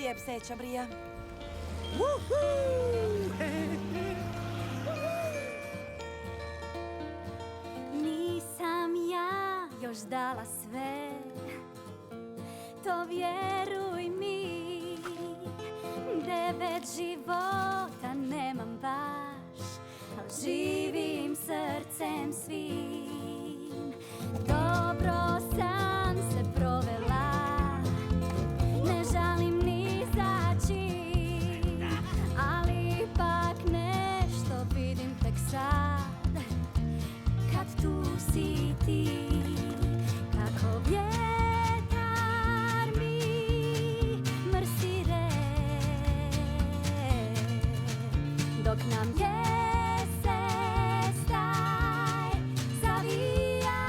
je pseća brija. Nisam ja još dala sve, to vjeruj mi. 9 života nemam baš, al živim srcem svim. Dobro sam se provela, ne žalim ni za čim, ali ipak nešto vidim tek sad, kad tu si ti. Kako vjetar mi mrsire, dok nam jesen staj zavija.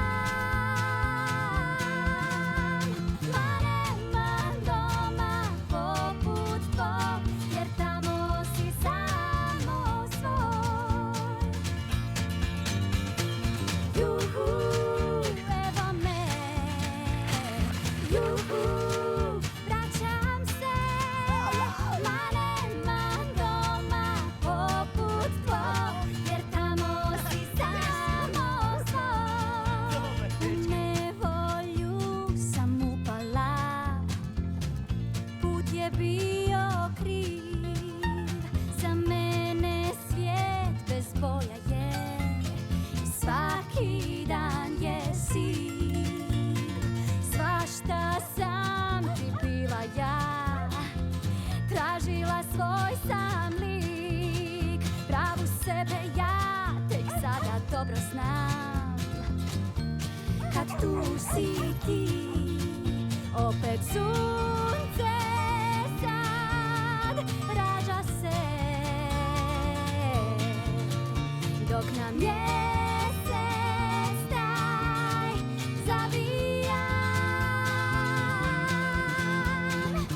Ma nema doma poput tvog, jer tamo si samo svoj. Juhu, evo me, juhu, vraćam se. Ma nema doma poput tvog, jer tamo si samo svoj. U nevolju sam upala, put je bio kriv. Za mene svijet bez boja je, svaki dan je siv. Svašta sam ti bila ja, tražila svoj sam lik. Pravu sebe ja tek sada dobro znam, kad tu si ti. Opet sunce sad rađa se, dok nam jesen staj zavija.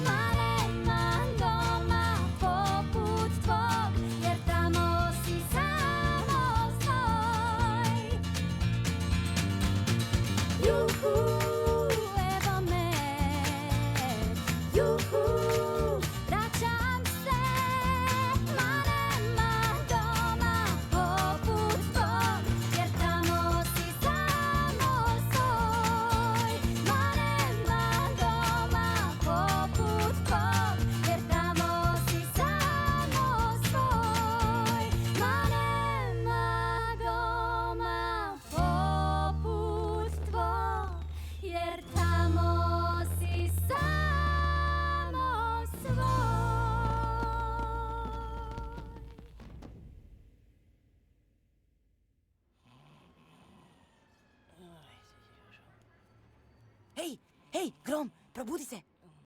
Ma nema doma poput tvog, jer tamo si samo svoj. Juhu, evo me, juhu, vraćam se. Ma nema doma poput tvog, jer tamo si samo svoj. Ma nema doma poput tvog, jer tamo si samo svoj. Ma nema doma poput tvog, jer tamo si samo svoj. Hej, Grom, probudi se.